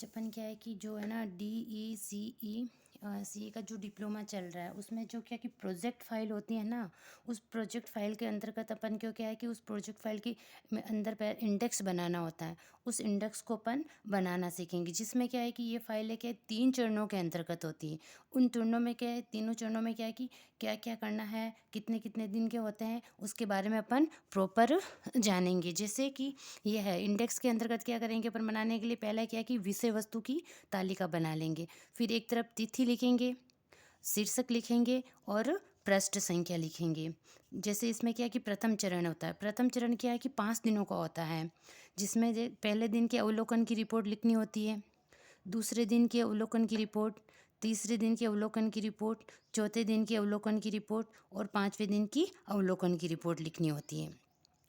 आज अपन क्या है कि जो है ना DECE का जो डिप्लोमा चल रहा है उसमें जो क्या कि प्रोजेक्ट फाइल होती है ना, उस प्रोजेक्ट फाइल के अंतर्गत अपन को क्या है कि उस प्रोजेक्ट फाइल की में अंदर पर इंडेक्स बनाना होता है। उस इंडेक्स को अपन बनाना सीखेंगे, जिसमें क्या है कि ये फाइल है क्या 3 चरणों के अंतर्गत होती है। उन चरणों में क्या है, तीनों चरणों में क्या है कि क्या क्या करना है, कितने कितने दिन के होते हैं, उसके बारे में अपन प्रॉपर जानेंगे। जैसे कि ये है इंडेक्स के अंतर्गत क्या करेंगे अपन बनाने के लिए, पहला क्या है कि विषय वस्तु की तालिका बना लेंगे। फिर एक तरफ तिथि लिखेंगे, शीर्षक लिखेंगे और पृष्ठ संख्या लिखेंगे। जैसे इसमें क्या है कि प्रथम चरण होता है। प्रथम चरण क्या है कि 5 दिनों का होता है, जिसमें पहले दिन के अवलोकन की रिपोर्ट लिखनी होती है, दूसरे दिन के अवलोकन की रिपोर्ट, तीसरे दिन के अवलोकन की रिपोर्ट, चौथे दिन के अवलोकन की रिपोर्ट और 5वें दिन की अवलोकन की रिपोर्ट लिखनी होती है।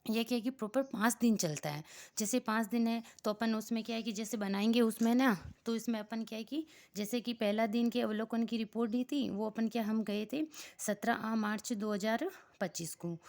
ये क्या है कि प्रॉपर 5 दिन चलता है। जैसे 5 दिन है तो अपन उसमें क्या है कि जैसे बनाएंगे उसमें ना, तो इसमें अपन क्या है कि जैसे कि पहला दिन के अवलोकन की रिपोर्ट दी थी, वो अपन क्या हम गए थे 17 मार्च 2025 को,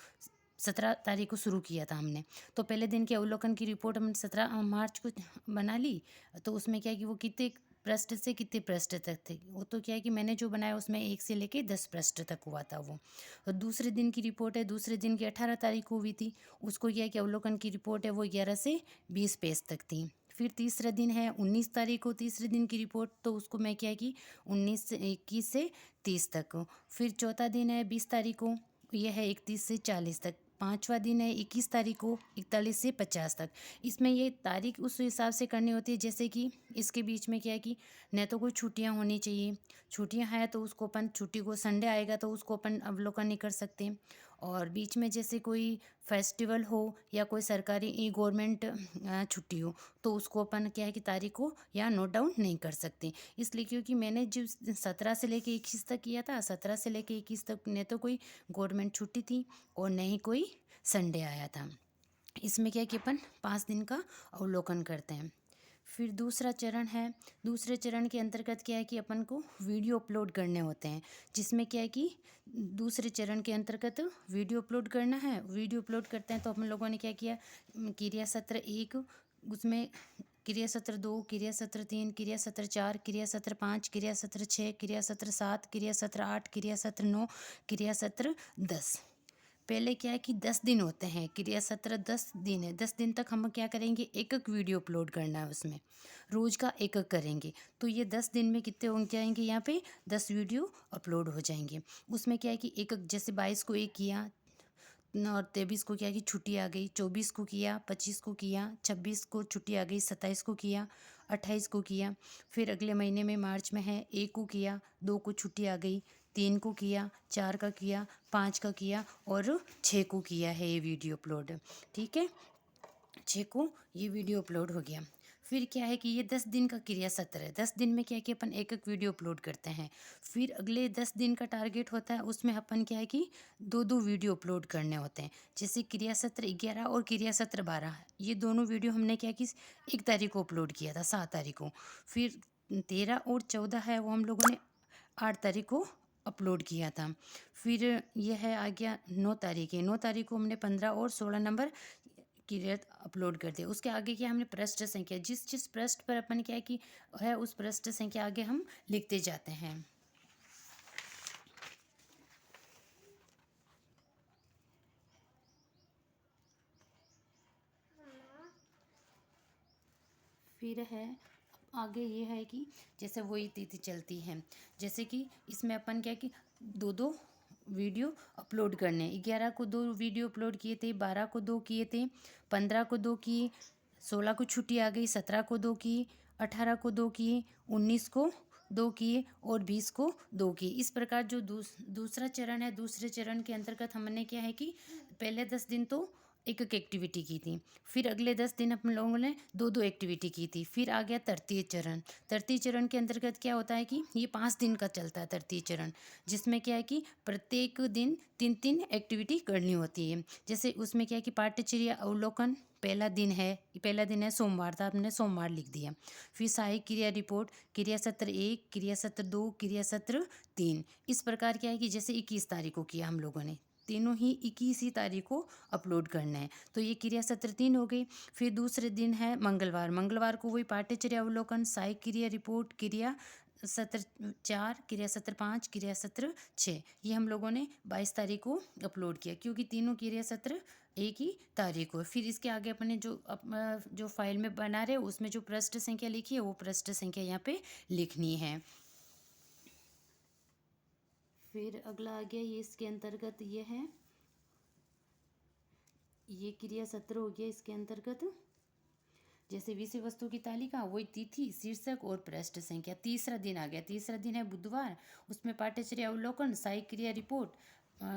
17 तारीख को शुरू किया था हमने। तो पहले दिन के अवलोकन की रिपोर्ट हमने 17 मार्च को बना ली। तो उसमें क्या है कि वो कितने पृष्ठ से कितने पृष्ठ तक थे, वो तो क्या है कि मैंने जो बनाया उसमें 1 से लेके 10 पृष्ठ तक हुआ था वो। और दूसरे दिन की रिपोर्ट है, दूसरे दिन की 18 तारीख को हुई थी। उसको क्या है कि अवलोकन की रिपोर्ट है वो 11 से 20 पेज तक थी। फिर तीसरा दिन है 19 तारीख को, तीसरे दिन की रिपोर्ट, तो उसको मैं क्या है कि 19 से 21 से 30 तक। फिर चौथा दिन है 20 तारीख को, यह है 31 से 40 तक। पांचवा दिन है 21 तारीख को, 41 से 50 तक। इसमें ये तारीख उस हिसाब से करनी होती है, जैसे कि इसके बीच में क्या है कि न तो कोई छुट्टियां होनी चाहिए। छुट्टियां हैं तो उसको अपन छुट्टी को संडे आएगा तो उसको अपन अवलोकन नहीं कर सकते। और बीच में जैसे कोई फेस्टिवल हो या कोई सरकारी गवर्नमेंट छुट्टी हो, तो उसको अपन क्या है कि तारीख को यहाँ नोट डाउन नहीं कर सकते। इसलिए क्योंकि मैंने जो 17 से लेके 21 तक किया था, 17 से लेके 21 तक न तो कोई गवर्नमेंट छुट्टी थी और न ही कोई संडे आया था। इसमें क्या है कि अपन 5 दिन का अवलोकन करते हैं। फिर दूसरा चरण है। दूसरे चरण के अंतर्गत क्या है कि अपन को वीडियो अपलोड करने होते हैं, जिसमें क्या है कि दूसरे चरण के अंतर्गत वीडियो अपलोड करना है। वीडियो अपलोड करते हैं तो अपन लोगों ने क्या किया, क्रिया सत्र 1, उसमें क्रिया सत्र 2, क्रिया सत्र 3, क्रिया सत्र 4, क्रिया सत्र 5, क्रिया सत्र 6, क्रिया सत्र 7, क्रिया सत्र 8, क्रिया सत्र 9, क्रिया सत्र 10। पहले क्या है कि 10 दिन होते हैं, क्रिया सत्र 10 दिन है। 10 दिन तक हम क्या करेंगे, एक एक वीडियो अपलोड करना है उसमें, रोज का एक एक करेंगे। तो ये 10 दिन में कितने हो जाएंगे, यहाँ पे 10 वीडियो अपलोड हो जाएंगे। उसमें क्या है कि एक एक जैसे 22 को एक किया और 23 को क्या कि छुट्टी आ गई, 24 को किया, 25 को किया, 26 को छुट्टी आ गई, 27 को किया, 28 को किया। फिर अगले महीने में मार्च में है 1 को किया, 2 को छुट्टी आ गई, 3 को किया, 4 का किया, 5 का किया और 6 को किया है ये वीडियो अपलोड। ठीक है, 6 को ये वीडियो अपलोड हो गया। फिर क्या है कि ये 10 दिन का क्रिया सत्र है। 10 दिन में क्या है कि अपन एक एक वीडियो अपलोड करते हैं। फिर अगले 10 दिन का टारगेट होता है, उसमें अपन क्या है कि 2-2 वीडियो अपलोड करने होते हैं। जैसे क्रिया सत्र 11 और क्रिया सत्र 12, ये दोनों वीडियो हमने क्या कि 1 तारीख को अपलोड किया था, 7 तारीख को। फिर 13 और 14 है वो हम लोगों ने 8 तारीख को अपलोड किया था। फिर यह है आ गया 9 तारीख है। 9 तारीख को हमने 15 और 16 नंबर क्लियर अपलोड कर दिया। उसके आगे क्या हमने पृष्ठ संख्या, जिस जिस पृष्ठ पर अपन क्या है कि है उस पृष्ठ संख्या आगे हम लिखते जाते हैं। फिर है आगे ये है कि जैसे वही तिथि चलती है, जैसे कि इसमें अपन क्या कि 2-2 वीडियो अपलोड करने। 11 को 2 वीडियो अपलोड किए थे, 12 को 2 किए थे, 15 को 2 किए, 16 को छुट्टी आ गई, 17 को 2 किए, 18 को 2 किए, 19 को 2 किए और 20 को 2 किए। इस प्रकार जो दूसरा चरण है, दूसरे चरण के अंतर्गत हमने क्या है कि पहले 10 दिन तो एक एक एक्टिविटी की थी। फिर अगले 10 दिन अपन लोगों ने 2-2 एक्टिविटी की थी। फिर आ गया तृतीय चरण। तृतीय चरण के अंतर्गत क्या होता है कि ये 5 दिन का चलता है तृतीय चरण, जिसमें क्या है कि प्रत्येक दिन 3-3 एक्टिविटी करनी होती है। जैसे उसमें क्या है कि पाठ्यचर्या अवलोकन पहला दिन है सोमवार था, आपने सोमवार लिख दिया। फिर सहायक क्रिया रिपोर्ट, क्रिया सत्र 1, क्रिया सत्र 2, क्रिया सत्र 3। इस प्रकार क्या है कि जैसे 21 तारीख को किया हम लोगों ने, तीनों ही 21 ही तारीख को अपलोड करना है। तो ये क्रिया सत्र 3 हो गई। फिर दूसरे दिन है मंगलवार। मंगलवार को वही पाठ्यचर्या अवलोकन, सहायक क्रिया रिपोर्ट, क्रिया सत्र 4, क्रिया सत्र 5, क्रिया सत्र 6, ये हम लोगों ने 22 तारीख को अपलोड किया, क्योंकि तीनों क्रिया सत्र एक ही तारीख को है। फिर इसके आगे अपने जो फाइल में बना रहे उसमें जो पृष्ठ संख्या लिखी है वो पृष्ठ संख्या यहाँ पे लिखनी है। फिर अगला आ गया, ये इसके अंतर्गत ये है, ये क्रिया सत्र हो गया इसके अंतर्गत। जैसे विषय वस्तु की तालिका, वही तिथि, शीर्षक और पृष्ठ संख्या। तीसरा दिन आ गया, तीसरा दिन है बुधवार, उसमें पाठ्यचर्या अवलोकन, सहायक क्रिया रिपोर्ट,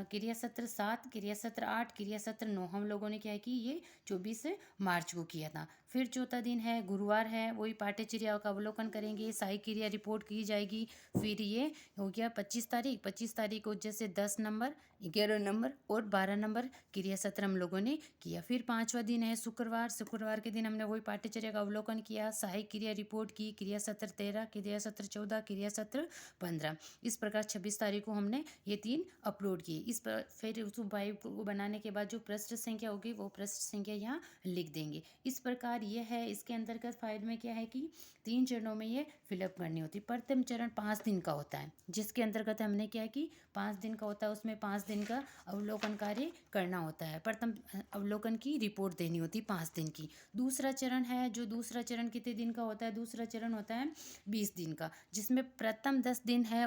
क्रिया सत्र 7, क्रिया सत्र 8, क्रिया सत्र 9, हम लोगों ने क्या है कि ये 24 मार्च को किया था। फिर चौथा दिन है गुरुवार है, वही पाठ्यचर्या का अवलोकन करेंगे, सहायक क्रिया रिपोर्ट की जाएगी। फिर ये हो गया 25 तारीख, 25 तारीख को जैसे 10 नंबर, 11 नंबर और 12 नंबर क्रिया सत्र हम लोगों ने किया। फिर पांचवा दिन है शुक्रवार, शुक्रवार के दिन हमने वही पाठ्यचर्या का अवलोकन किया, सहायक क्रिया रिपोर्ट की, क्रिया सत्र 13, क्रिया सत्र 14, क्रिया सत्र 15। इस प्रकार 26 तारीख को हमने ये 3 अपलोड किए। इस पर फिर उस फाइल को बनाने के बाद जो पृष्ठ संख्या होगी वो पृष्ठ संख्या यहाँ लिख देंगे। इस प्रकार ये है, इसके अंतर्गत फाइल में क्या है कि 3 चरणों में ये फिलअप करनी होती है। प्रथम चरण 5 दिन का होता है, जिसके अंतर्गत हमने क्या कि 5 दिन का होता है, उसमें 5 दिन का अवलोकन कार्य करना होता है। प्रथम अवलोकन की रिपोर्ट देनी होती है 5 दिन की। दूसरा चरण है, जो दूसरा चरण कितने दिन का होता है, दूसरा चरण होता है 20 दिन का, जिसमें प्रथम 10 दिन है